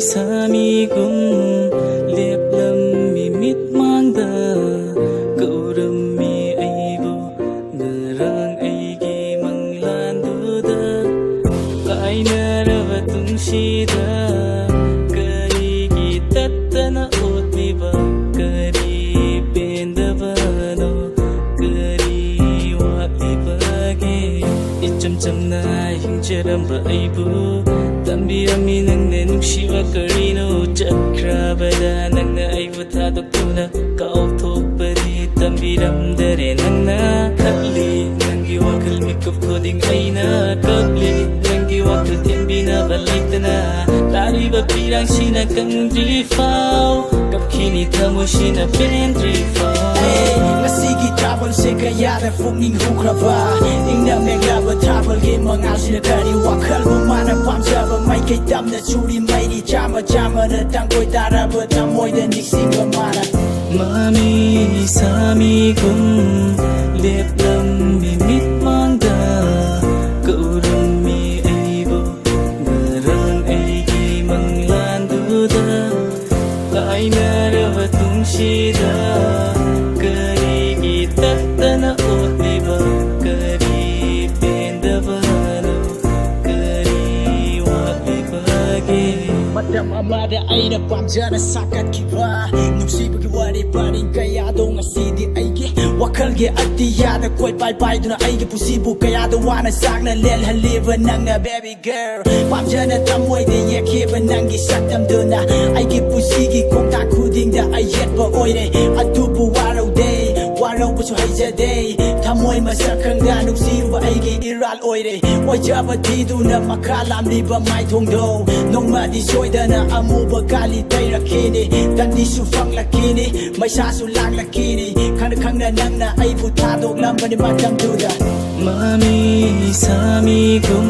Sami gum liệp lâm mi mít mang da cậu đâm mi ai vô ngờ rang ai gi mang lan du da kai na ra va tung shi da kari gi tat na ot mi ba kari pen da ba no kari wa li ba ge icham cham na hing cheram ba ai bu Tambi ami nang ne nukshiwa karino chakrabada nang na ay watadok tuna kaautok pari tambi ramdare nang na kakli nang giwakal mikop koding ay na kakli nang giwakal timbi na balitana lari ba pirang sina kang drifaw kapkini tamo sina pen drifaw Masigi travel se kaya da funging hukraba ingna meglaba travel ge mangal sina kari wakal mana pamjaba mai kai dam na churi mai di chama chama na tangkoi taraba tamoy da niksing ba mana Mami sami gum liệp lâm mi mít mang da cậu đâm mi ai vô ngờ rang ai gi mang lan du da lại na ra va tung shi da kari gi tat na ot mi ba kari pen da ba no kari wa li ba ge Madam amada aina pamjana sakat kiba Nungsiba ki wari paring kaya do ngasidi aige Wakal ge atiya da koi pai pai duna aige pusibu kaya do wana sakna lel haliba nanga baby girl Pamjana tamoy de ye kiba nangi saktam duna Aige pusigi kong ta kuding da ayet ba oire Atubu waraw day waraw pusu haija day Tamoy masakang da nungsiba aige iral oire Wajaba tidu na makalam liba mai thong do Nong ma di soidana amuba kali tairakini Dandi su fang lakini Maisa su lang lakini Khang na nang na ay putadok lambani matam duda Mami sami gum